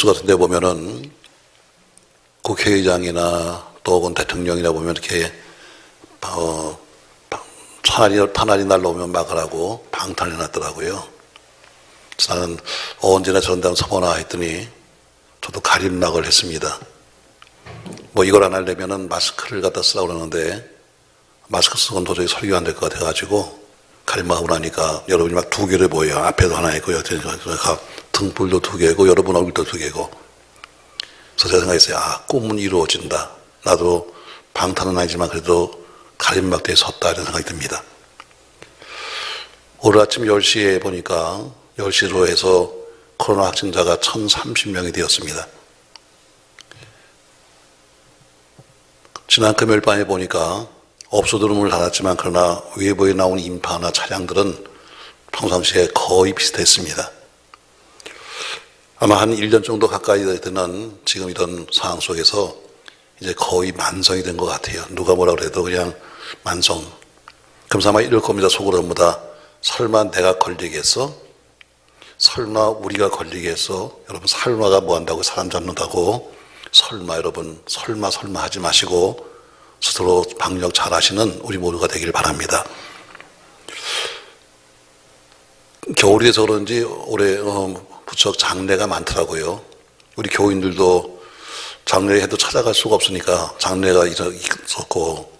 뉴스 같은 데 보면은 국회의장이나 또 혹은 대통령이나 보면 이렇게 탄환이 날라오면 막으라고 방탄을 해놨더라고요. 나는 언제나 저런 데는 서거나 했더니 저도 가림막을 했습니다. 뭐 이걸 안 하려면은 마스크를 갖다 쓰라고 그러는데 마스크 쓰고는 도저히 설교 안 될 것 같아가지고 가림막하고 나니까 여러분이 막 두 개를 보여요. 앞에도 하나 있고 등불도 두 개고 여러분 얼굴도 두 개고. 그래서 제가 생각했어요. 꿈은 이루어진다. 나도 방탄은 아니지만 그래도 가림막대에 섰다 이런 생각이 듭니다. 오늘 아침 10시에 보니까 10시로 해서 코로나 확진자가 1030명이 되었습니다. 지난 금요일 밤에 보니까 업소들은 문을 닫았지만 그러나 외부에 나온 인파나 차량들은 평상시에 거의 비슷했습니다. 아마 한 1년 정도 가까이 되는 지금 이런 상황 속에서 이제 거의 만성이 된 것 같아요. 누가 뭐라 그래도 그냥 만성. 그러면서 아마 이럴 겁니다. 속으로 전부 다. 설마 내가 걸리겠어? 설마 우리가 걸리겠어? 여러분 설마가 뭐 한다고 사람 잡는다고? 설마 여러분 설마 하지 마시고 스스로 방역 잘 하시는 우리 모두가 되길 바랍니다. 겨울이 돼서 그런지 올해 부쩍 장례가 많더라고요. 우리 교인들도 장례해도 찾아갈 수가 없으니까 장례가 있었고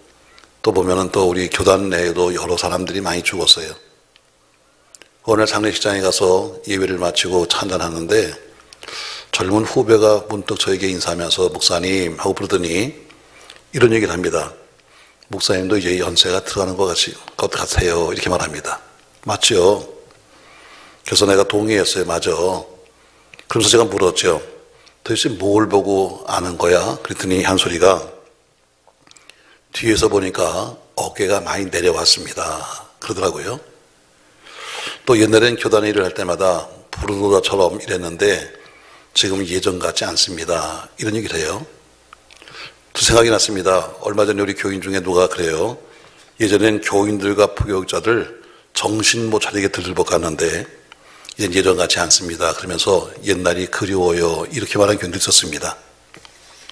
또 보면은 또 우리 교단 내에도 여러 사람들이 많이 죽었어요. 어느 날 장례식장에 가서 예배를 마치고 찬단하는데 젊은 후배가 문득 저에게 인사하면서 목사님 하고 부르더니 이런 얘기를 합니다. 목사님도 이제 연세가 들어가는 것 같아요. 이렇게 말합니다. 맞죠? 그래서 내가 동의했어요. 맞아. 그래서 제가 물었죠. 도대체 뭘 보고 아는 거야? 그랬더니 한 소리가 뒤에서 보니까 어깨가 많이 내려왔습니다. 그러더라고요. 또 옛날엔 교단에 일을 할 때마다 부르노다처럼 일했는데 지금은 예전 같지 않습니다. 이런 얘기를 해요. 또 생각이 났습니다. 얼마 전에 우리 교인 중에 누가 그래요. 예전엔 교인들과 부교육자들 정신 못 차리게 들들볶았는데 이젠 예전 같지 않습니다. 그러면서 옛날이 그리워요. 이렇게 말하는 교인도 있었습니다.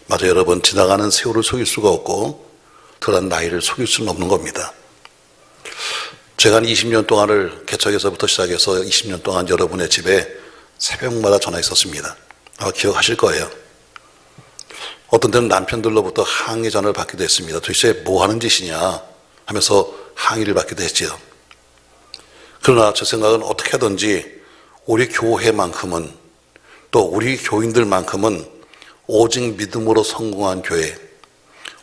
맞아요. 여러분 지나가는 세월을 속일 수가 없고 그런 나이를 속일 수는 없는 겁니다. 제가 한 20년 동안을 개척에서부터 시작해서 20년 동안 여러분의 집에 새벽마다 전화했었습니다. 아마 기억하실 거예요. 어떤 때는 남편들로부터 항의 전화를 받기도 했습니다. 도대체 뭐 하는 짓이냐 하면서 항의를 받기도 했지요. 그러나 제 생각은 어떻게 하든지 우리 교회만큼은 또 우리 교인들만큼은 오직 믿음으로 성공한 교회,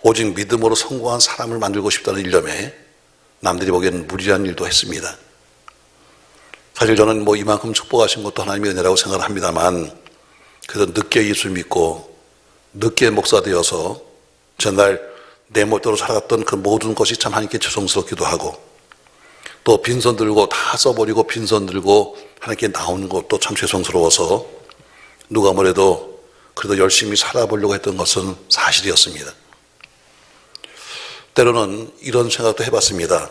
오직 믿음으로 성공한 사람을 만들고 싶다는 일념에 남들이 보기에는 무리한 일도 했습니다. 사실 저는 뭐 이만큼 축복하신 것도 하나님의 은혜라고 생각을 합니다만 그래도 늦게 예수 믿고 늦게 목사 되어서 전날 내 멋대로 살아갔던 그 모든 것이 참 하나님께 죄송스럽기도 하고 또 빈손 들고 다 써버리고 빈손 들고 하나님께 나오는 것도 참 죄송스러워서 누가 뭐래도 그래도 열심히 살아보려고 했던 것은 사실이었습니다. 때로는 이런 생각도 해봤습니다.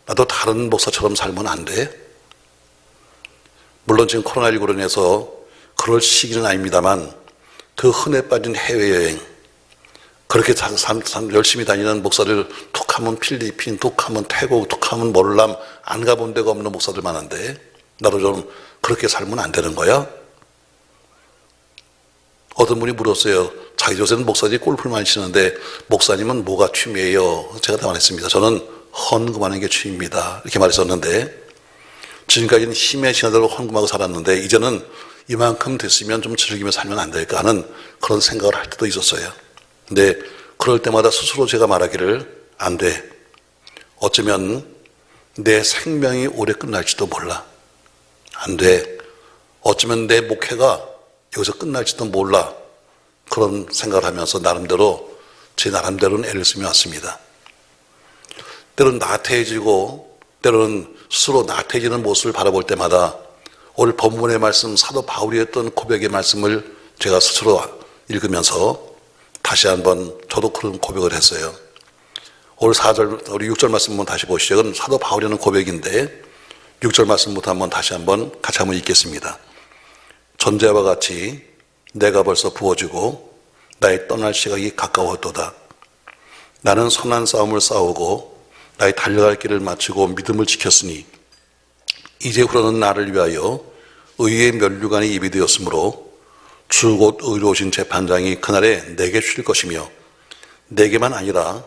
나도 다른 목사처럼 살면 안 돼? 물론 지금 코로나19로 인해서 그럴 시기는 아닙니다만 그 흔해 빠진 해외여행 그렇게 열심히 다니는 목사들 툭하면 필리핀, 툭하면 태국, 툭하면 몰람 안 가본 데가 없는 목사들 많은데 나도 좀 그렇게 살면 안 되는 거야? 어떤 분이 물었어요. 자기 요새는 목사들이 골프를 많이 치는데 목사님은 뭐가 취미예요? 제가 답안했습니다. 저는 헌금하는 게 취미입니다. 이렇게 말했었는데 지금까지는 힘에 지나도록 헌금하고 살았는데 이제는 이만큼 됐으면 좀 즐기며 살면 안 될까 하는 그런 생각을 할 때도 있었어요. 근데 그럴 때마다 스스로 제가 말하기를 안 돼. 어쩌면 내 생명이 오래 끝날지도 몰라. 안 돼. 어쩌면 내 목회가 여기서 끝날지도 몰라. 그런 생각을 하면서 나름대로 제 나름대로는 애를 쓰며 왔습니다. 때로는 나태해지고 때로는 스스로 나태해지는 모습을 바라볼 때마다 오늘 본문의 말씀 사도 바울이 했던 고백의 말씀을 제가 스스로 읽으면서 다시 한번 저도 그런 고백을 했어요. 오늘 4절, 우리 6절 말씀 한번 다시 보시죠. 이건 사도 바울이 하는 고백인데 6절 말씀부터 같이 한번 읽겠습니다. 전제와 같이 내가 벌써 부어지고 나의 떠날 시각이 가까웠도다. 나는 선한 싸움을 싸우고 나의 달려갈 길을 마치고 믿음을 지켰으니 이제 후로는 나를 위하여 의의 면류관이 입이 되었으므로 주 곧 의로우신 재판장이 그날에 내게 주실 것이며 내게만 아니라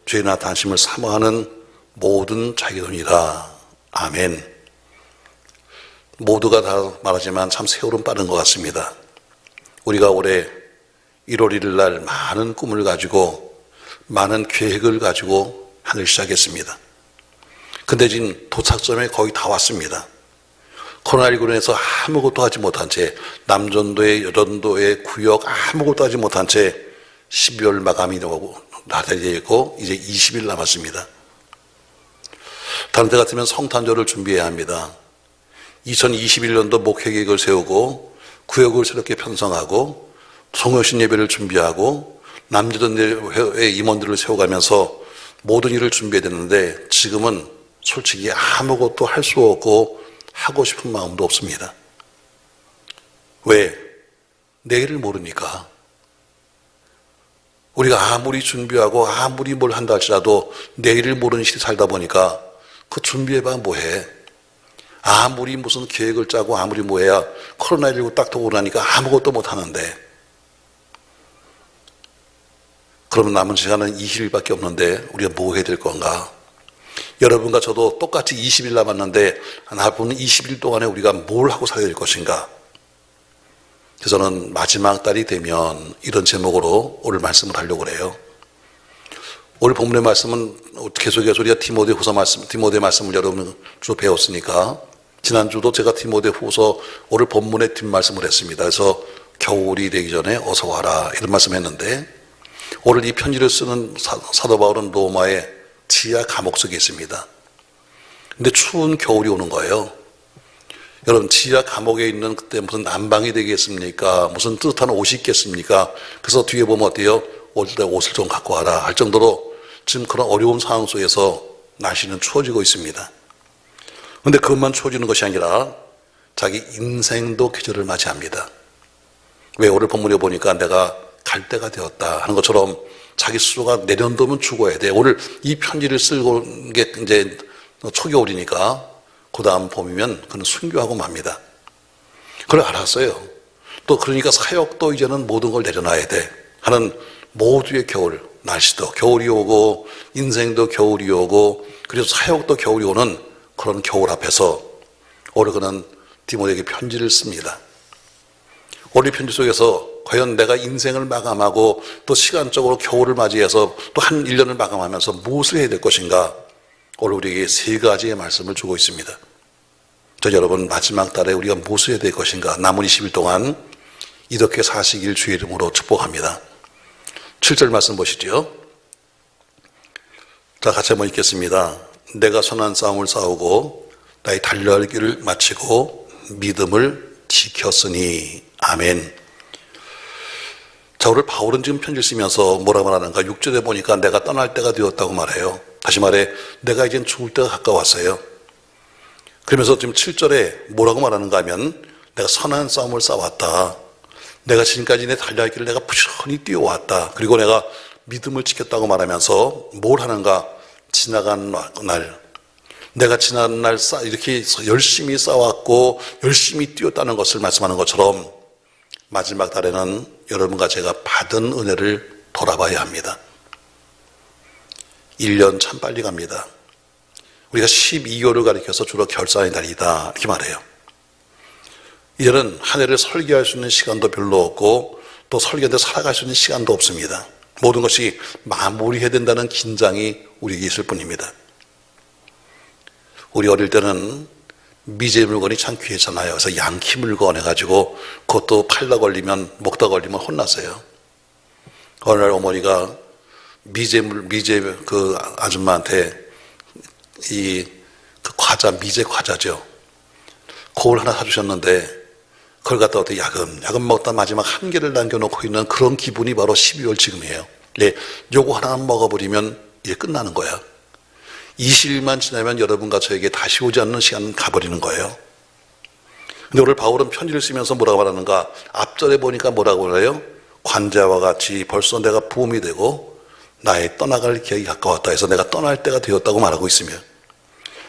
죄나 단심을 사모하는 모든 자기들이라. 아멘. 모두가 다 말하지만 참 세월은 빠른 것 같습니다. 우리가 올해 1월 1일 날 많은 꿈을 가지고 많은 계획을 가지고 하늘 시작했습니다. 근데 지금 도착점에 거의 다 왔습니다. 코로나19로 인해서 아무것도 하지 못한 채 남전도에 여전도에 구역 아무것도 하지 못한 채 12월 마감이 되고 이제 20일 남았습니다. 다른 때 같으면 성탄절을 준비해야 합니다. 2021년도 목회 계획을 세우고 구역을 새롭게 편성하고 송영신 예배를 준비하고 남전도회 임원들을 세워가면서 모든 일을 준비해야 되는데 지금은 솔직히 아무것도 할 수 없고 하고 싶은 마음도 없습니다. 왜? 내일을 모르니까. 우리가 아무리 준비하고 아무리 뭘 한다 할지라도 내일을 모르는 시대에 살다 보니까 그 준비해봐 뭐해. 아무리 무슨 계획을 짜고 아무리 뭐해야 코로나19 딱 오고 나니까 아무것도 못하는데 그러면 남은 시간은 20일밖에 없는데 우리가 뭐 해야 될 건가? 여러분과 저도 똑같이 20일 남았는데 남은 20일 동안에 우리가 뭘 하고 살아야 될 것인가? 그래서 저는 마지막 달이 되면 이런 제목으로 오늘 말씀을 하려고 그래요. 오늘 본문의 말씀은 계속해서 우리가 디모데 말씀을 여러분 쭉 배웠으니까 지난주도 제가 디모데 후서 오늘 본문의 뒷말씀을 했습니다. 그래서 겨울이 되기 전에 어서 와라 이런 말씀 했는데 오늘 이 편지를 쓰는 사도 바울은 로마의 지하 감옥 속에 있습니다. 근데 추운 겨울이 오는 거예요. 여러분 지하 감옥에 있는 그때 무슨 난방이 되겠습니까? 무슨 뜨뜻한 옷이 있겠습니까? 그래서 뒤에 보면 어때요? 올 때 옷을 좀 갖고 와라 할 정도로 지금 그런 어려운 상황 속에서 날씨는 추워지고 있습니다. 그런데 그것만 추워지는 것이 아니라 자기 인생도 계절을 맞이합니다. 왜 오늘 본문에 보니까 내가 갈 때가 되었다 하는 것처럼 자기 스스로가 내년도면 죽어야 돼. 오늘 이 편지를 쓰고 게 이제 초겨울이니까 그 다음 봄이면 그는 순교하고 맙니다. 그걸 알았어요. 또 그러니까 사역도 이제는 모든 걸 내려놔야 돼 하는 모두의 겨울, 날씨도 겨울이 오고 인생도 겨울이 오고 그래서 사역도 겨울이 오는 그런 겨울 앞에서 오늘 그는 디모데에게 편지를 씁니다. 오늘 편지 속에서 과연 내가 인생을 마감하고 또 시간적으로 겨울을 맞이해서 또 한 1년을 마감하면서 무엇을 해야 될 것인가? 오늘 우리에게 세 가지의 말씀을 주고 있습니다. 저 여러분 마지막 달에 우리가 무엇을 해야 될 것인가? 남은 20일 동안 이렇게 사시길 주의 이름으로 축복합니다. 7절 말씀 보시죠. 자, 같이 한번 읽겠습니다. 내가 선한 싸움을 싸우고 나의 달려갈 길을 마치고 믿음을 지켰으니. 아멘. 자, 오늘 바울은 지금 편지를 쓰면서 뭐라 말하는가? 6절에 보니까 내가 떠날 때가 되었다고 말해요. 다시 말해 내가 이젠 죽을 때가 가까웠어요. 그러면서 지금 7절에 뭐라고 말하는가 하면 내가 선한 싸움을 싸웠다. 내가 지금까지 내 달려갈 길을 내가 부지런히 뛰어왔다. 그리고 내가 믿음을 지켰다고 말하면서 뭘 하는가? 지나간 날 내가 지난 날 이렇게 열심히 싸웠고 열심히 뛰었다는 것을 말씀하는 것처럼 마지막 달에는 여러분과 제가 받은 은혜를 돌아봐야 합니다. 1년 참 빨리 갑니다. 우리가 12월을 가리켜서 주로 결산의 달이다 이렇게 말해요. 이제는 한 해를 설계할 수 있는 시간도 별로 없고 또 설계대로 살아갈 수 있는 시간도 없습니다. 모든 것이 마무리해야 된다는 긴장이 우리에게 있을 뿐입니다. 우리 어릴 때는 미제 물건이 참 귀했잖아요. 그래서 양키 물건 해가지고 그것도 팔다 걸리면 먹다 걸리면 혼났어요. 어느 날 어머니가 미제 그 아줌마한테 그 과자, 미제 과자죠. 그걸 하나 사주셨는데 그걸 갖다 어떻게 야금 먹다 마지막 한 개를 남겨놓고 있는 그런 기분이 바로 12월 지금이에요. 네, 요거 하나만 먹어버리면 이제 끝나는 거야. 20일만 지나면 여러분과 저에게 다시 오지 않는 시간은 가버리는 거예요. 근데 오늘 바울은 편지를 쓰면서 뭐라고 말하는가? 앞절에 보니까 뭐라고 그래요? 관자와 같이 벌써 내가 부음이 되고 나의 떠나갈 기약이 가까웠다 해서 내가 떠날 때가 되었다고 말하고 있으며,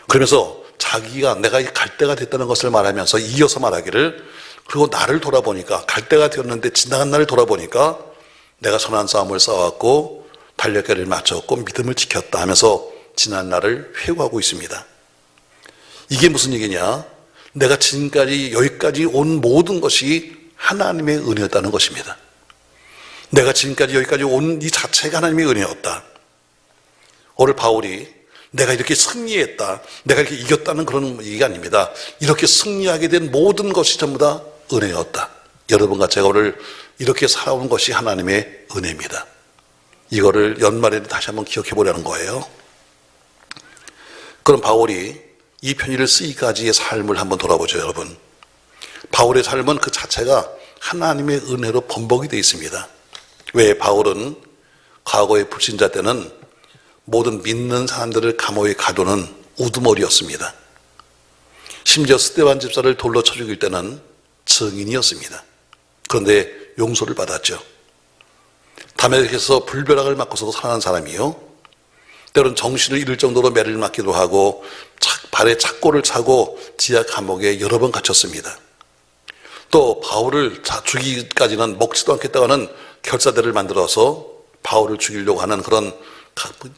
그러면서 자기가 내가 갈 때가 됐다는 것을 말하면서 이어서 말하기를, 그리고 나를 돌아보니까 갈 때가 되었는데 지나간 날을 돌아보니까 내가 선한 싸움을 싸웠고 달력계를 맞췄고 믿음을 지켰다 하면서 지난 날을 회고하고 있습니다. 이게 무슨 얘기냐? 내가 지금까지 여기까지 온 모든 것이 하나님의 은혜였다는 것입니다. 내가 지금까지 여기까지 온 이 자체가 하나님의 은혜였다. 오늘 바울이 내가 이렇게 승리했다, 내가 이렇게 이겼다는 그런 얘기가 아닙니다. 이렇게 승리하게 된 모든 것이 전부 다 은혜였다. 여러분과 제가 오늘 이렇게 살아온 것이 하나님의 은혜입니다. 이거를 연말에 다시 한번 기억해 보려는 거예요. 그럼 바울이 이 편지를 쓰기까지의 삶을 한번 돌아보죠, 여러분. 바울의 삶은 그 자체가 하나님의 은혜로 범벅이 되어 있습니다. 왜? 바울은 과거의 불신자 때는 모든 믿는 사람들을 감옥에 가두는 우두머리였습니다. 심지어 스데반 집사를 돌로 쳐 죽일 때는 증인이었습니다. 그런데 용서를 받았죠. 다메섹에서 불벼락을 맞고서도 살아난 사람이요, 때로는 정신을 잃을 정도로 매를 맞기도 하고 발에 착고를 차고 지하 감옥에 여러 번 갇혔습니다. 또 바울을 죽이기까지는 먹지도 않겠다고 하는 결사대를 만들어서 바울을 죽이려고 하는 그런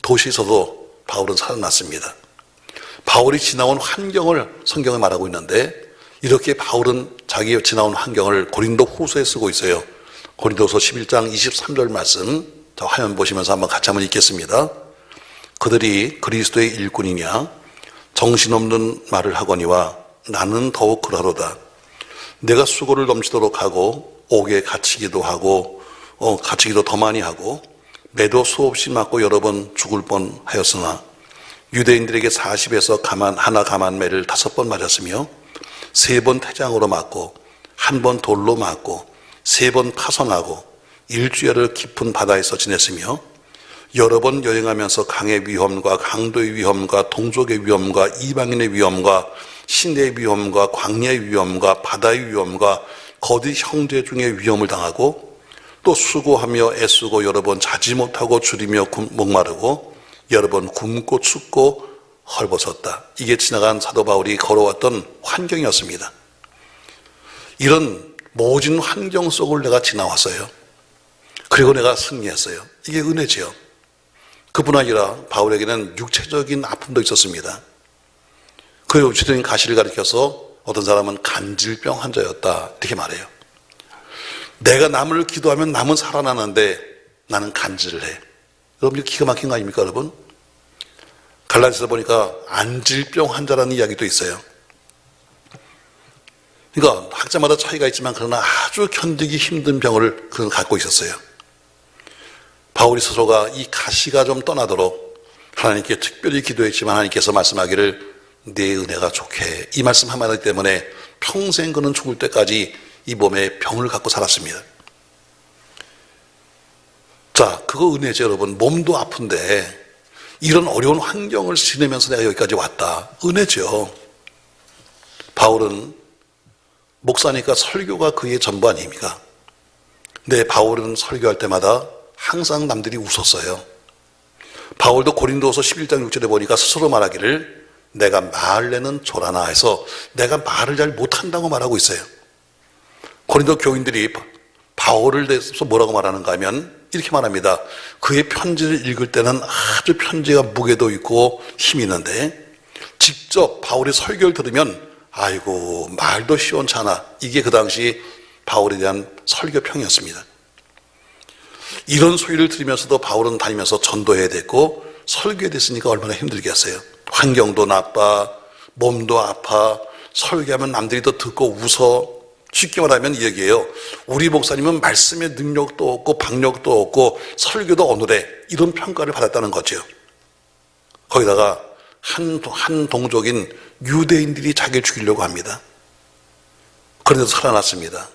도시에서도 바울은 살아났습니다. 바울이 지나온 환경을 성경에 말하고 있는데, 이렇게 바울은 자기 지나온 환경을 고린도 후서에 쓰고 있어요. 고린도서 11장 23절 말씀, 자, 화면 보시면서 한번 같이 한번 읽겠습니다. 그들이 그리스도의 일꾼이냐 정신없는 말을 하거니와 나는 더욱 그러하도다. 내가 수고를 넘치도록 하고 옥에 갇히기도 하고 갇히기도 더 많이 하고 매도 수없이 맞고 여러 번 죽을 뻔하였으나 유대인들에게 40에서 하나 가만매를 5번 맞았으며 3번 태장으로 맞고 1번 돌로 맞고 3번 파선하고 일주일을 깊은 바다에서 지냈으며 여러 번 여행하면서 강의 위험과 강도의 위험과 동족의 위험과 이방인의 위험과 시내의 위험과 광야의 위험과 바다의 위험과 거짓 형제 중에 위험을 당하고 또 수고하며 애쓰고 여러 번 자지 못하고 줄이며 목마르고 여러 번 굶고 춥고 헐벗었다. 이게 지나간 사도 바울이 걸어왔던 환경이었습니다. 이런 모진 환경 속을 내가 지나왔어요. 그리고 내가 승리했어요. 이게 은혜지요. 그뿐 아니라 바울에게는 육체적인 아픔도 있었습니다. 그 육체적인 가시를 가리켜서 어떤 사람은 간질병 환자였다 이렇게 말해요. 내가 남을 기도하면 남은 살아나는데 나는 간질을 해. 여러분 이거 기가 막힌 거 아닙니까, 여러분? 갈라디아서 보니까 안질병 환자라는 이야기도 있어요. 그러니까 학자마다 차이가 있지만 그러나 아주 견디기 힘든 병을 그는 갖고 있었어요. 바울이 스스로가 이 가시가 좀 떠나도록 하나님께 특별히 기도했지만 하나님께서 말씀하기를 내 은혜가 좋게, 이 말씀 한마디 때문에 평생 그는 죽을 때까지 이 몸에 병을 갖고 살았습니다. 자, 그거 은혜죠, 여러분. 몸도 아픈데 이런 어려운 환경을 지내면서 내가 여기까지 왔다. 은혜죠. 바울은 목사니까 설교가 그의 전부 아닙니까? 근데 바울은 설교할 때마다 항상 남들이 웃었어요. 바울도 고린도서 11장 6절에 보니까 스스로 말하기를 내가 말내는 조라나 해서 내가 말을 잘 못한다고 말하고 있어요. 고린도 교인들이 바울을 대해서 뭐라고 말하는가 하면 이렇게 말합니다. 그의 편지를 읽을 때는 아주 편지가 무게도 있고 힘이 있는데 직접 바울의 설교를 들으면 아이고 말도 시원찮아. 이게 그 당시 바울에 대한 설교평이었습니다. 이런 소리를 들으면서도 바울은 다니면서 전도해야 됐고 설교해야 됐으니까 얼마나 힘들겠어요. 환경도 나빠, 몸도 아파, 설교하면 남들이 더 듣고 웃어. 쉽게 말하면 이 얘기예요. 우리 목사님은 말씀의 능력도 없고 박력도 없고 설교도 어눌해. 이런 평가를 받았다는 거죠. 거기다가 한 동족인 유대인들이 자기를 죽이려고 합니다. 그런데도 살아났습니다.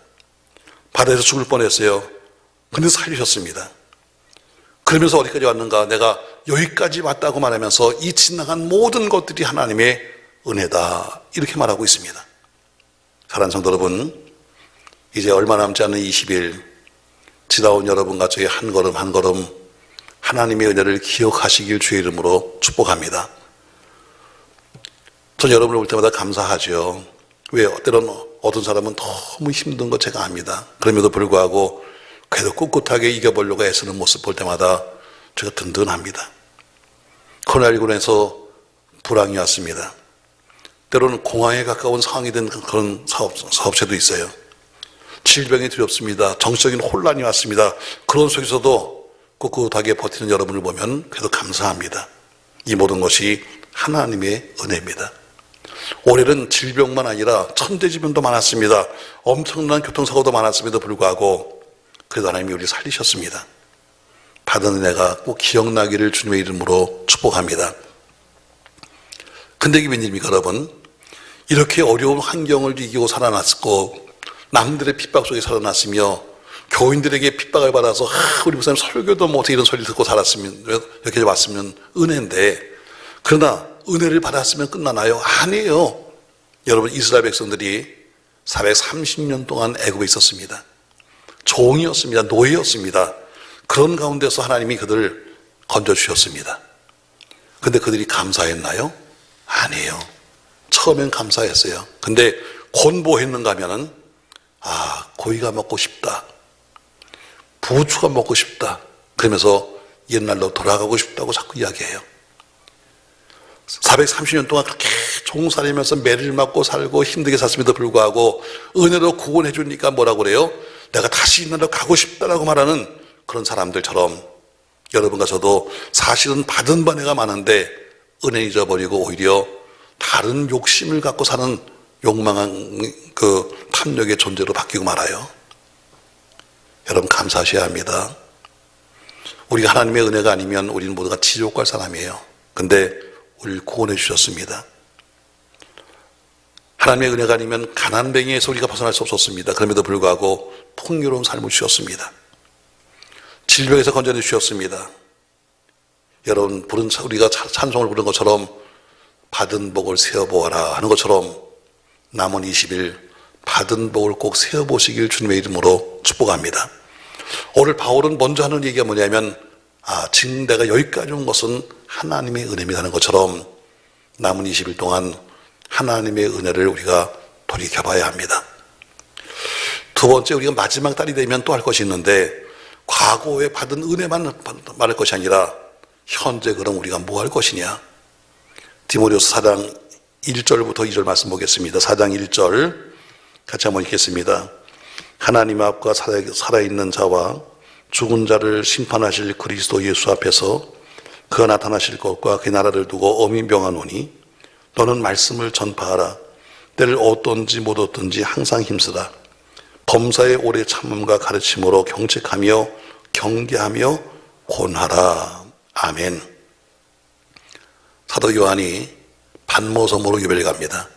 바다에서 죽을 뻔했어요. 근데 살리셨습니다. 그러면서 어디까지 왔는가? 내가 여기까지 왔다고 말하면서 이 지나간 모든 것들이 하나님의 은혜다. 이렇게 말하고 있습니다. 사랑하는 성도 여러분, 이제 얼마 남지 않은 20일, 지나온 여러분과 저희 한 걸음 한 걸음 하나님의 은혜를 기억하시길 주의 이름으로 축복합니다. 전 여러분을 볼 때마다 감사하죠. 왜? 때론 어떤 사람은 너무 힘든 거 제가 압니다. 그럼에도 불구하고 그래도 꿋꿋하게 이겨보려고 애쓰는 모습 볼 때마다 제가 든든합니다. 코로나19로 해서 불황이 왔습니다. 때로는 공황에 가까운 상황이 된 그런 사업체도 있어요. 질병이 두렵습니다. 정치적인 혼란이 왔습니다. 그런 속에서도 꿋꿋하게 버티는 여러분을 보면 그래도 감사합니다. 이 모든 것이 하나님의 은혜입니다. 올해는 질병만 아니라 천재지변도 많았습니다. 엄청난 교통사고도 많았음에도 불구하고 그래도 하나님이 우리를 살리셨습니다. 받은 은혜가 꼭 기억나기를 주님의 이름으로 축복합니다. 근데 이게 웬일입니까 여러분? 이렇게 어려운 환경을 이기고 살아났고 남들의 핍박 속에 살아났으며 교인들에게 핍박을 받아서 우리 목사님 설교도 못해 이런 소리를 듣고 살았으면 이렇게 왔으면 은혜인데, 그러나 은혜를 받았으면 끝나나요? 아니에요. 여러분, 이스라엘 백성들이 430년 동안 애굽에 있었습니다. 종이었습니다. 노예였습니다. 그런 가운데서 하나님이 그들을 건져주셨습니다. 근데 그들이 감사했나요? 아니에요. 처음엔 감사했어요. 근데 곤보했는가 하면은 고기가 먹고 싶다, 부추가 먹고 싶다, 그러면서 옛날로 돌아가고 싶다고 자꾸 이야기해요. 430년 동안 그렇게 종살이면서 매를 맞고 살고 힘들게 샀음에도 불구하고 은혜로 구원해 주니까 뭐라고 그래요? 내가 다시 옛날로 가고 싶다라고 말하는 그런 사람들처럼 여러분과 저도 사실은 받은 번뇌가 많은데 은혜 잊어버리고 오히려 다른 욕심을 갖고 사는 욕망한 그 탐욕의 존재로 바뀌고 말아요. 여러분, 감사하셔야 합니다. 우리가 하나님의 은혜가 아니면 우리는 모두가 지옥 갈 사람이에요. 근데 우리를 구원해 주셨습니다. 하나님의 은혜가 아니면 가난뱅이에서 우리가 벗어날 수 없었습니다. 그럼에도 불구하고 풍요로운 삶을 주셨습니다. 질병에서 건져내 주셨습니다. 여러분, 우리가 찬송을 부른 것처럼 받은 복을 세어보아라 하는 것처럼 남은 20일 받은 복을 꼭 세어보시길 주님의 이름으로 축복합니다. 오늘 바울은 먼저 하는 얘기가 뭐냐면 지금 내가 여기까지 온 것은 하나님의 은혜입니다 하는 것처럼 남은 20일 동안 하나님의 은혜를 우리가 돌이켜봐야 합니다. 두 번째, 우리가 마지막 달이 되면 또 할 것이 있는데 과거에 받은 은혜만 말할 것이 아니라 현재 그럼 우리가 뭐 할 것이냐. 디모데후서 4장 1절부터 2절 말씀 보겠습니다. 4장 1절 같이 한번 읽겠습니다. 하나님 앞과 살아있는 자와 죽은 자를 심판하실 그리스도 예수 앞에서 그가 나타나실 것과 그 나라를 두고 엄히 명하노니 너는 말씀을 전파하라. 때를 얻든지 못 얻든지 항상 힘쓰라. 범사의 오래 참음과 가르침으로 경책하며 경계하며 권하라. 아멘. 사도 요한이 반모섬으로 유배를 갑니다.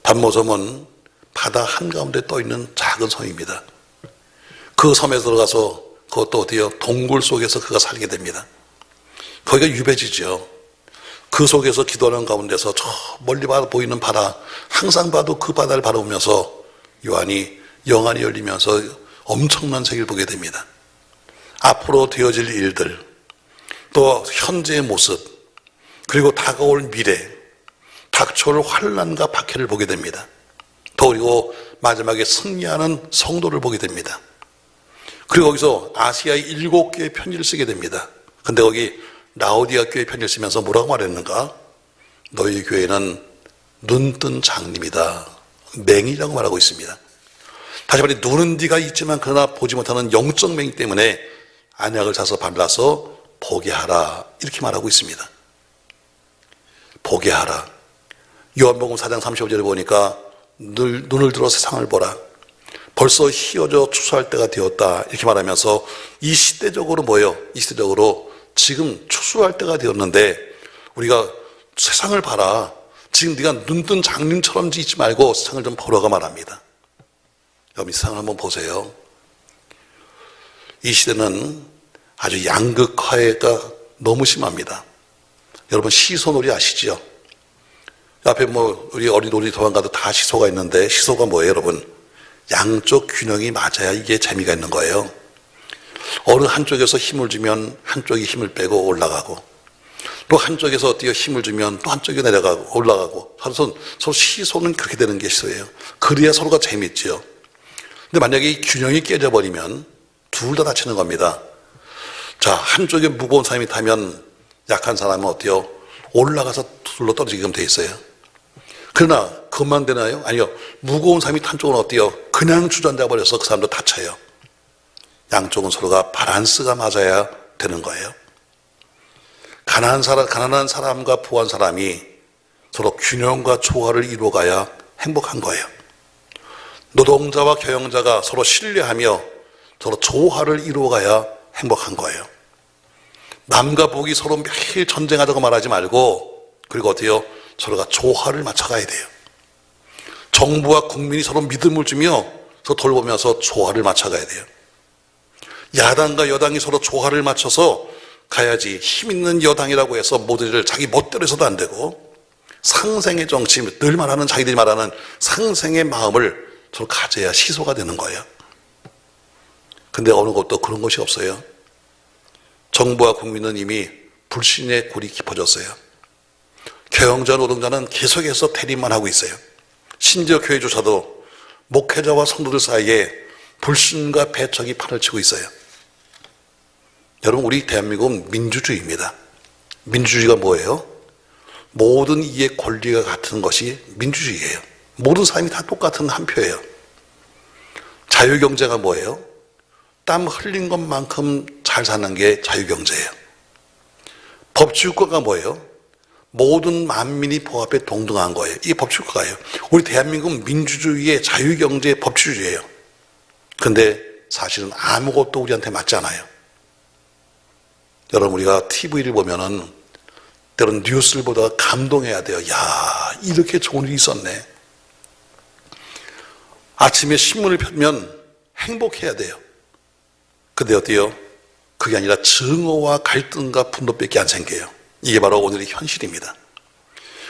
반모섬은 바다 한가운데 떠있는 작은 섬입니다. 그 섬에 들어가서 그것도 어디요? 동굴 속에서 그가 살게 됩니다. 거기가 유배지죠. 그 속에서 기도하는 가운데서 저 멀리 보이는 바다, 항상 봐도 그 바다를 바라보면서 요한이 영안이 열리면서 엄청난 세계를 보게 됩니다. 앞으로 되어질 일들, 또 현재의 모습, 그리고 다가올 미래, 닥쳐올 환난과 박해를 보게 됩니다. 또 그리고 마지막에 승리하는 성도를 보게 됩니다. 그리고 거기서 아시아의 7개의 편지를 쓰게 됩니다. 근데 거기 라오디아 교회 편지를 쓰면서 뭐라고 말했는가? 너희 교회는 눈뜬 장님이다, 맹이라고 말하고 있습니다. 다시 말해 눈은 네가 있지만 그러나 보지 못하는 영적 맹이 때문에 안약을 사서 발라서 보게 하라, 이렇게 말하고 있습니다. 보게 하라. 요한복음 4장 35절에 보니까 눈을 들어 세상을 보라. 벌써 희어져 추수할 때가 되었다, 이렇게 말하면서 이 시대적으로 뭐예요? 이 시대적으로 지금 추수할 때가 되었는데 우리가 세상을 봐라. 지금 네가 눈뜬 장님처럼 있지 말고 세상을 좀 보라고 말합니다. 여러분, 이 세상을 한번 보세요. 이 시대는 아주 양극화가 너무 심합니다. 여러분, 시소놀이 아시죠? 앞에 우리 어린 놀이터만 가도 다 시소가 있는데, 시소가 뭐예요, 여러분? 양쪽 균형이 맞아야 이게 재미가 있는 거예요. 어느 한쪽에서 힘을 주면 한쪽이 힘을 빼고 올라가고, 또 한쪽에서 어때요? 힘을 주면 또 한쪽이 내려가고 올라가고, 서로 시소는 그렇게 되는 게 시소예요. 그래야 서로가 재밌죠. 근데 만약에 이 균형이 깨져버리면 둘 다 다치는 겁니다. 자, 한쪽에 무거운 사람이 타면 약한 사람은 어때요? 올라가서 둘러 떨어지게끔 돼 있어요. 그러나 그것만 되나요? 아니요. 무거운 사람이 탄 쪽은 어때요? 그냥 주저앉아 버려서 그 사람도 다쳐요. 양쪽은 서로가 밸런스가 맞아야 되는 거예요. 가난한 사람과 부한 사람이 서로 균형과 조화를 이루어가야 행복한 거예요. 노동자와 경영자가 서로 신뢰하며 서로 조화를 이루어가야 행복한 거예요. 남과 북이 서로 매일 전쟁하자고 말하지 말고, 그리고 어때요? 서로가 조화를 맞춰가야 돼요. 정부와 국민이 서로 믿음을 주며 서로 돌보면서 조화를 맞춰가야 돼요. 야당과 여당이 서로 조화를 맞춰서 가야지, 힘 있는 여당이라고 해서 모두를 자기 멋대로 해서도 안 되고, 상생의 정치, 늘 말하는, 자기들이 말하는 상생의 마음을 서로 가져야 시소가 되는 거예요. 근데 어느 곳도 그런 것이 없어요. 정부와 국민은 이미 불신의 골이 깊어졌어요. 경영자, 노동자는 계속해서 대립만 하고 있어요. 심지어 교회조차도 목회자와 성도들 사이에 불신과 배척이 판을 치고 있어요. 여러분, 우리 대한민국은 민주주의입니다. 민주주의가 뭐예요? 모든 이의 권리가 같은 것이 민주주의예요. 모든 사람이 다 똑같은 한 표예요. 자유경제가 뭐예요? 땀 흘린 것만큼 잘 사는 게 자유경제예요. 법치국가가 뭐예요? 모든 만민이 법 앞에 동등한 거예요. 이게 법치국가예요. 우리 대한민국은 민주주의의 자유경제의 법치주의예요. 근데 사실은 아무것도 우리한테 맞지 않아요. 여러분, 우리가 TV를 보면은 때로는 뉴스를 보다가 감동해야 돼요. 야, 이렇게 좋은 일이 있었네. 아침에 신문을 펴면 행복해야 돼요. 근데 어때요? 그게 아니라 증오와 갈등과 분노밖에 안 생겨요. 이게 바로 오늘의 현실입니다.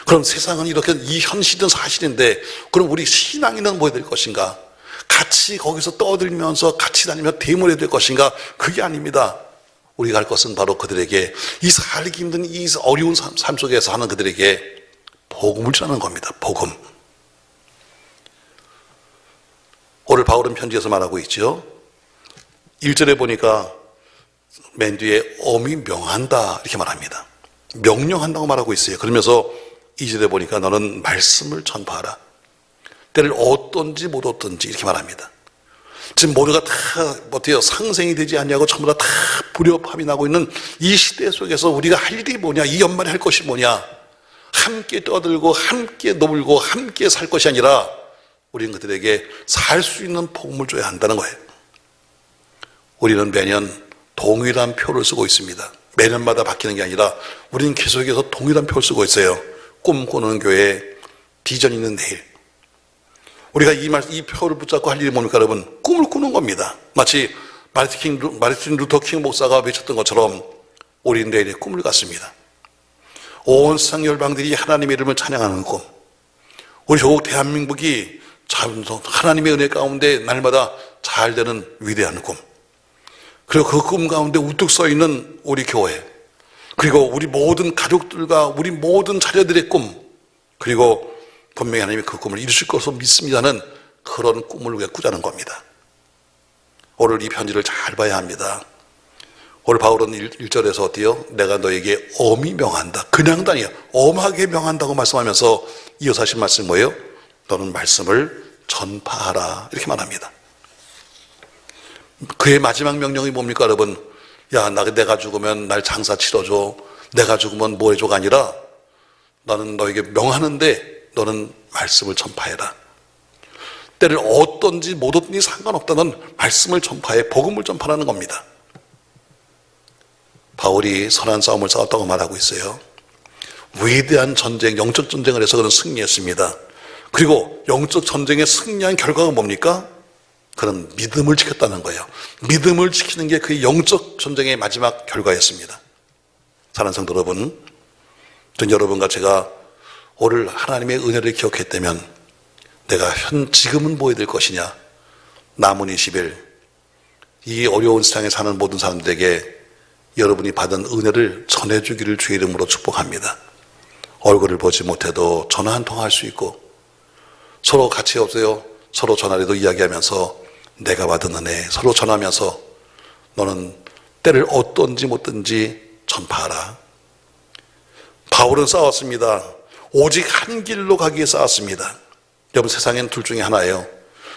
그럼 세상은 이렇게, 이 현실은 사실인데, 그럼 우리 신앙인은 뭐 해야 될 것인가? 같이 거기서 떠들면서 같이 다니며 대모해야 될 것인가? 그게 아닙니다. 우리가 할 것은 바로 그들에게, 이 살기 힘든 이 어려운 삶 속에서 하는 그들에게 복음을 전하는 겁니다. 복음. 오늘 바울은 편지에서 말하고 있죠. 1절에 보니까 맨 뒤에 엄히 명한다 이렇게 말합니다. 명령한다고 말하고 있어요. 그러면서 2절에 보니까 너는 말씀을 전파하라. 때를 얻든지 못 얻든지 이렇게 말합니다. 지금 모두가 다 어때요? 상생이 되지 않냐고 전부 다 불협합이 나고 있는 이 시대 속에서 우리가 할 일이 뭐냐, 이 연말에 할 것이 뭐냐, 함께 떠들고 함께 놀고 함께 살 것이 아니라 우리는 그들에게 살 수 있는 복음을 줘야 한다는 거예요. 우리는 매년 동일한 표를 쓰고 있습니다. 매년마다 바뀌는 게 아니라 우리는 계속해서 동일한 표를 쓰고 있어요. 꿈꾸는 교회, 비전 있는 내일. 우리가 이 표를 붙잡고 할 일이 뭡니까, 여러분? 꿈을 꾸는 겁니다. 마치 마르틴 루터 킹 목사가 외쳤던 것처럼 우리는 내일의 꿈을 갖습니다. 온 세상 열방들이 하나님의 이름을 찬양하는 꿈. 우리 조국 대한민국이 하나님의 은혜 가운데 날마다 잘 되는 위대한 꿈. 그리고 그 꿈 가운데 우뚝 서 있는 우리 교회, 그리고 우리 모든 가족들과 우리 모든 자녀들의 꿈, 그리고 분명히 하나님이 그 꿈을 이루실 것으로 믿습니다는 그런 꿈을 우리가 꾸자는 겁니다. 오늘 이 편지를 잘 봐야 합니다. 오늘 바울은 1절에서 어때요? 내가 너에게 엄히 명한다. 그냥도 아니에요. 엄하게 명한다고 말씀하면서 이어서 하신 말씀이 뭐예요? 너는 말씀을 전파하라 이렇게 말합니다. 그의 마지막 명령이 뭡니까, 여러분? 야, 내가 죽으면 날 장사 치러줘. 내가 죽으면 뭐 해줘가 아니라 나는 너에게 명하는데 너는 말씀을 전파해라. 때를 얻든지 못 얻든지 상관없다는 말씀을 전파해, 복음을 전파하는 겁니다. 바울이 선한 싸움을 싸웠다고 말하고 있어요. 위대한 전쟁, 영적 전쟁을 해서 그는 승리했습니다. 그리고 영적 전쟁에 승리한 결과가 뭡니까? 그는 믿음을 지켰다는 거예요. 믿음을 지키는 게 그의 영적 전쟁의 마지막 결과였습니다. 사랑하는 성도 여러분, 전 여러분과 제가 오늘 하나님의 은혜를 기억했다면 내가 지금은 뭐 해야 될 것이냐. 남은 20일 이 어려운 세상에 사는 모든 사람들에게 여러분이 받은 은혜를 전해주기를 주의 이름으로 축복합니다. 얼굴을 보지 못해도 전화 한 통 할 수 있고 서로 같이 없어요. 서로 전화라도 이야기하면서 내가 받은 은혜 서로 전하면서 너는 때를 얻든지 못든지 전파하라. 바울은 싸웠습니다. 오직 한 길로 가기에 싸웠습니다. 여러분 세상엔 둘 중에 하나예요.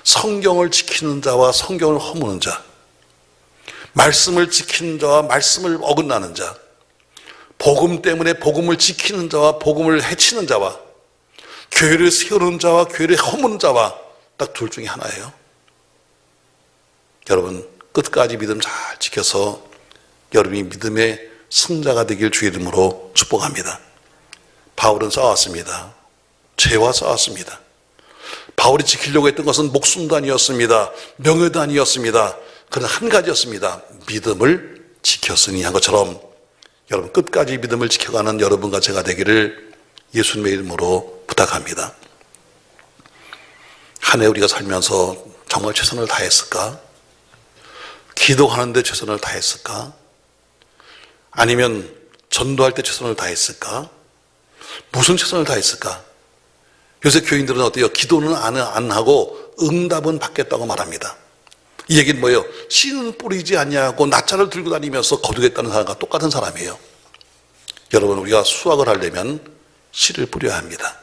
성경을 지키는 자와 성경을 허무는 자, 말씀을 지키는 자와 말씀을 어긋나는 자, 복음 때문에 복음을 지키는 자와 복음을 해치는 자와 교회를 세우는 자와 교회를 허무는 자와 딱 둘 중에 하나예요. 여러분 끝까지 믿음 잘 지켜서 여러분이 믿음의 승자가 되길 주의 이름으로 축복합니다. 바울은 싸웠습니다. 죄와 싸웠습니다. 바울이 지키려고 했던 것은 목숨도 아니었습니다. 명예도 아니었습니다. 그런 한 가지였습니다. 믿음을 지켰으니 한 것처럼 여러분 끝까지 믿음을 지켜가는 여러분과 제가 되기를 예수님의 이름으로 부탁합니다. 한 해 우리가 살면서 정말 최선을 다했을까? 기도하는데 최선을 다했을까? 아니면 전도할 때 최선을 다했을까? 무슨 최선을 다했을까? 요새 교인들은 어때요? 기도는 안 하고 응답은 받겠다고 말합니다. 이 얘기는 뭐예요? 씨는 뿌리지 않냐고 낫자를 들고 다니면서 거두겠다는 사람과 똑같은 사람이에요. 여러분 우리가 수확을 하려면 씨를 뿌려야 합니다.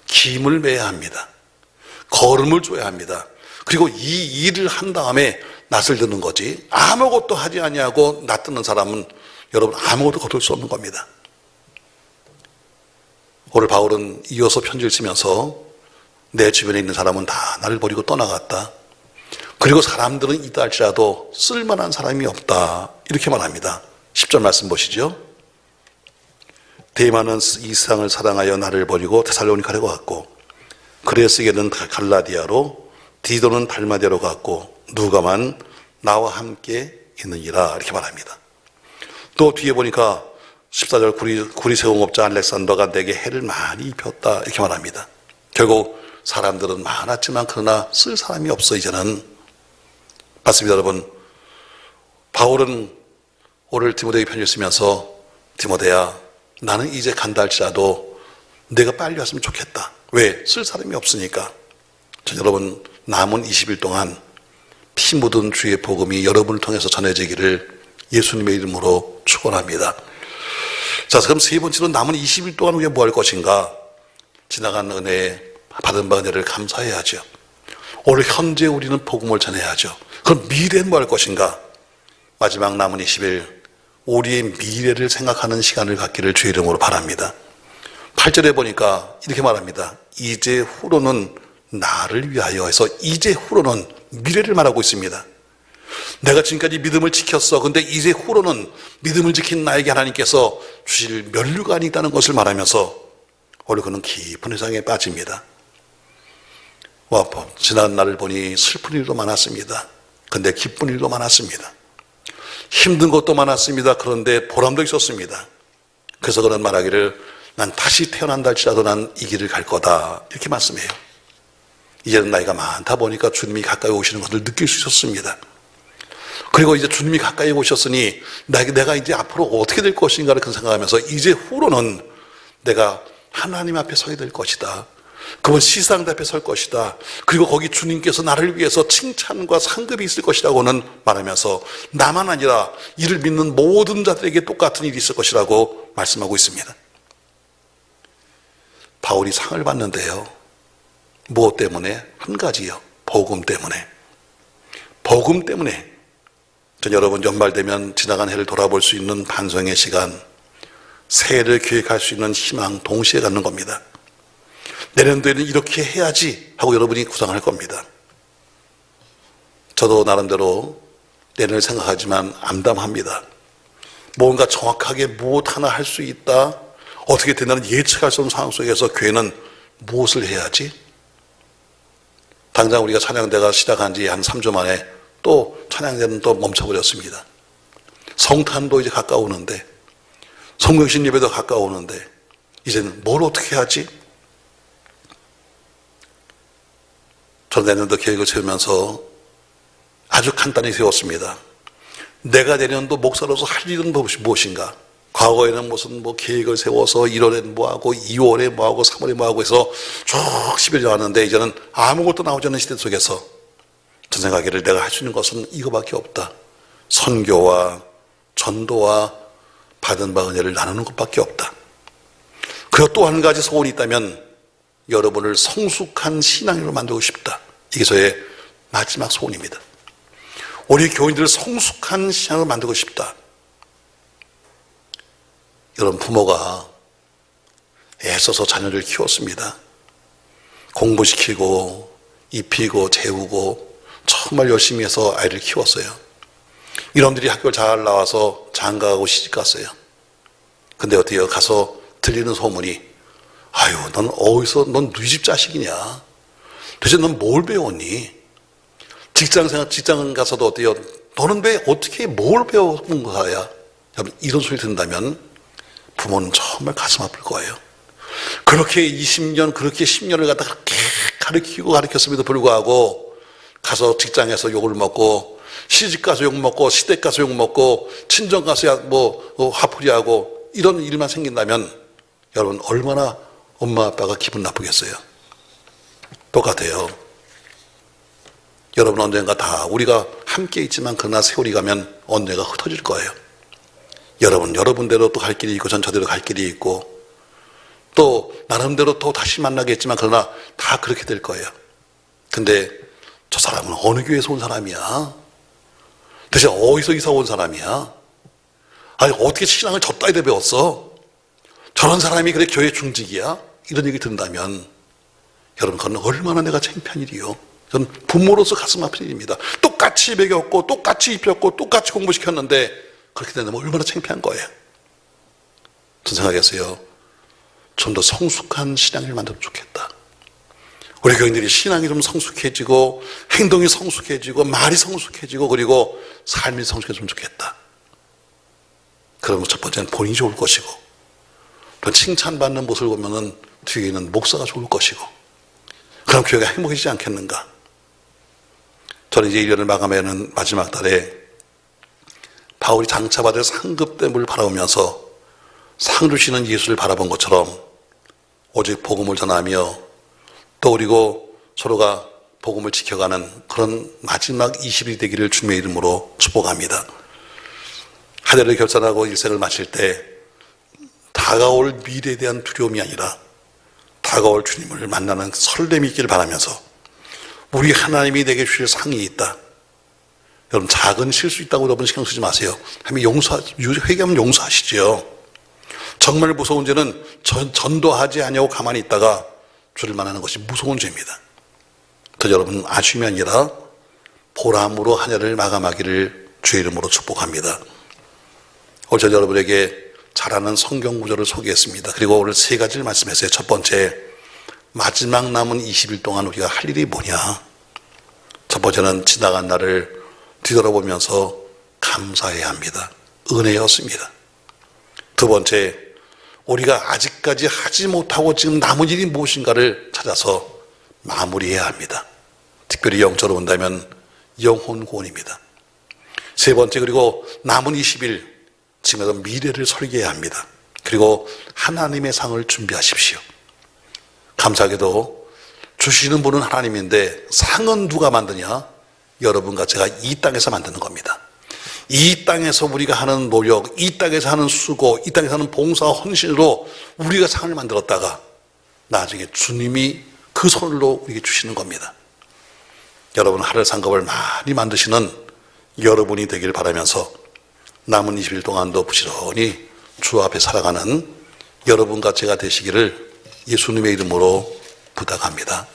김을 매야 합니다. 거름을 줘야 합니다. 그리고 이 일을 한 다음에 낫을 드는 거지 아무것도 하지 않냐고 낫 드는 사람은 여러분 아무것도 거둘 수 없는 겁니다. 오늘 바울은 이어서 편지를 쓰면서 내 주변에 있는 사람은 다 나를 버리고 떠나갔다. 그리고 사람들은 있다 할지라도 쓸만한 사람이 없다. 이렇게 말합니다. 10절 말씀 보시죠. 데마는 이 세상을 사랑하여 나를 버리고 데살로니가로 갔고 그레스게는 갈라디아로 디도는 달마디아로 갔고 누가만 나와 함께 있느니라 이렇게 말합니다. 또 뒤에 보니까 14절 구리 세공업자 알렉산더가 내게 해를 많이 입혔다 이렇게 말합니다. 결국 사람들은 많았지만 그러나 쓸 사람이 없어 이제는. 맞습니다 여러분. 바울은 오늘 디모데에게 편지를 쓰면서 디모데야 나는 이제 간다 할지라도 내가 빨리 왔으면 좋겠다. 왜? 쓸 사람이 없으니까. 전 여러분 남은 20일 동안 피 묻은 주의 복음이 여러분을 통해서 전해지기를 예수님의 이름으로 축원합니다. 자, 그럼 세 번째로 남은 20일 동안 우리가 뭐 할 것인가? 지나간 은혜에 받은 바 은혜를 감사해야죠. 오늘 현재 우리는 복음을 전해야죠. 그럼 미래는 뭐 할 것인가? 마지막 남은 20일 우리의 미래를 생각하는 시간을 갖기를 주의 이름으로 바랍니다. 8절에 보니까 이렇게 말합니다. 이제 후로는 나를 위하여 해서 이제 후로는 미래를 말하고 있습니다. 내가 지금까지 믿음을 지켰어. 근데 이제 후로는 믿음을 지킨 나에게 하나님께서 주실 면류관이 있다는 것을 말하면서 오늘 그는 깊은 회상에 빠집니다. 와, 지난 날을 보니 슬픈 일도 많았습니다. 근데 기쁜 일도 많았습니다. 힘든 것도 많았습니다. 그런데 보람도 있었습니다. 그래서 그는 말하기를 난 다시 태어난다 할지라도 난 이 길을 갈 거다 이렇게 말씀해요. 이제는 나이가 많다 보니까 주님이 가까이 오시는 것을 느낄 수 있었습니다. 그리고 이제 주님이 가까이 오셨으니 내가 이제 앞으로 어떻게 될 것인가를 생각하면서 이제 후로는 내가 하나님 앞에 서야 될 것이다. 그분 시상 앞에 설 것이다. 그리고 거기 주님께서 나를 위해서 칭찬과 상급이 있을 것이라고는 말하면서 나만 아니라 이를 믿는 모든 자들에게 똑같은 일이 있을 것이라고 말씀하고 있습니다. 바울이 상을 받는데요. 무엇 때문에? 한 가지요. 복음 때문에. 복음 때문에. 전 여러분 연말 되면 지나간 해를 돌아볼 수 있는 반성의 시간, 새해를 계획할 수 있는 희망 동시에 갖는 겁니다. 내년도에는 이렇게 해야지 하고 여러분이 구상할 겁니다. 저도 나름대로 내년을 생각하지만 암담합니다. 뭔가 정확하게 무엇 하나 할 수 있다, 어떻게 된다는 예측할 수 없는 상황 속에서 교회는 무엇을 해야지? 당장 우리가 찬양대가 시작한 지 한 3주 만에 또 찬양대는 또 멈춰버렸습니다. 성탄도 이제 가까우는데, 성경신 예배도 가까우는데, 이제는 뭘 어떻게 해야지? 저는 내년도 계획을 세우면서 아주 간단히 세웠습니다. 내가 내년도 목사로서 할 일은 무엇인가? 과거에는 무슨 계획을 세워서 1월엔 뭐하고 2월에 뭐하고 3월에 뭐하고 해서 쭉 11년 왔는데 이제는 아무것도 나오지 않는 시대 속에서 전 생각하기를 내가 할 수 있는 것은 이거밖에 없다. 선교와 전도와 받은 바 은혜를 나누는 것밖에 없다. 그리고 또 한 가지 소원이 있다면 여러분을 성숙한 신앙인으로 만들고 싶다. 이게 저의 마지막 소원입니다. 우리 교인들을 성숙한 신앙으로 만들고 싶다. 여러분 부모가 애써서 자녀를 키웠습니다. 공부시키고 입히고 재우고 정말 열심히 해서 아이를 키웠어요. 이놈들이 학교를 잘 나와서 장가가고 시집갔어요. 근데 어때요? 가서 들리는 소문이 아유 넌 어디서 넌 누이 집 자식이냐? 도대체 넌 뭘 배웠니? 직장 가서도 어때요? 너는 왜 어떻게 뭘 배운 거야? 여러분 이런 소리 듣는다면 부모는 정말 가슴 아플 거예요. 그렇게 20년 그렇게 10년을 갖다 그렇게 가르쳤음에도 불구하고 가서 직장에서 욕을 먹고 시집 가서 욕 먹고 시댁 가서 욕 먹고 친정 가서 화풀이하고 이런 일만 생긴다면 여러분 얼마나 엄마 아빠가 기분 나쁘겠어요. 똑같아요. 여러분 언젠가 다 우리가 함께 있지만 그러나 세월이 가면 언젠가 흩어질 거예요. 여러분대로 또 갈 길이 있고 전 저대로 갈 길이 있고 또 나름대로 또 다시 만나겠지만 그러나 다 그렇게 될 거예요. 근데 저 사람은 어느 교회에서 온 사람이야? 대체 어디서 이사 온 사람이야? 아니 어떻게 신앙을 젖다이대 배웠어? 저런 사람이 그래 교회 중직이야? 이런 얘기 듣는다면 여러분 그건 얼마나 내가 창피한 일이요. 저는 부모로서 가슴 아픈 일입니다. 똑같이 먹였고 똑같이 입혔고 똑같이 공부시켰는데 그렇게 된다면 얼마나 창피한 거예요. 전 생각했어요. 좀 더 성숙한 신앙을 만들면 좋겠다. 우리 교인들이 신앙이 좀 성숙해지고 행동이 성숙해지고 말이 성숙해지고 그리고 삶이 성숙해지면 좋겠다. 그러면 첫 번째는 본인이 좋을 것이고 또 칭찬받는 모습을 보면은 뒤에 있는 목사가 좋을 것이고 그럼 교회가 행복해지지 않겠는가? 저는 이제 1년을 마감하는 마지막 달에 바울이 장차받을 상급됨을 바라보면서 상 주시는 예수를 바라본 것처럼 오직 복음을 전하며 또 그리고 서로가 복음을 지켜가는 그런 마지막 20일이 되기를 주님의 이름으로 축복합니다. 한 해를 결산하고 일생을 마칠 때 다가올 미래에 대한 두려움이 아니라 다가올 주님을 만나는 설렘이 있기를 바라면서 우리 하나님이 내게 주실 상이 있다. 여러분 작은 실수 있다고 여러분 신경 쓰지 마세요. 하나님 회개하면 용서하시지요. 정말 무서운 죄는 전도하지 아니하고 가만히 있다가 주를 만나는 것이 무서운 죄입니다. 그래서 여러분 아쉬움이 아니라 보람으로 한 해를 마감하기를 주의 이름으로 축복합니다. 오늘 저 여러분에게 잘하는 성경 구절을 소개했습니다. 그리고 오늘 세 가지를 말씀했어요. 첫 번째, 마지막 남은 20일 동안 우리가 할 일이 뭐냐? 첫 번째는 지나간 날을 뒤돌아보면서 감사해야 합니다. 은혜였습니다. 두 번째, 우리가 아직까지 하지 못하고 지금 남은 일이 무엇인가를 찾아서 마무리해야 합니다. 특별히 영적으로 본다면 영혼 구원입니다. 세 번째, 그리고 남은 20일 지금에서 미래를 설계해야 합니다. 그리고 하나님의 상을 준비하십시오. 감사하게도 주시는 분은 하나님인데 상은 누가 만드냐? 여러분과 제가 이 땅에서 만드는 겁니다. 이 땅에서 우리가 하는 노력, 이 땅에서 하는 수고, 이 땅에서 하는 봉사와 헌신으로 우리가 상을 만들었다가 나중에 주님이 그 손으로 우리에게 주시는 겁니다. 여러분 하늘 상급을 많이 만드시는 여러분이 되길 바라면서 남은 20일 동안도 부지런히 주 앞에 살아가는 여러분과 제가 되시기를 예수님의 이름으로 부탁합니다.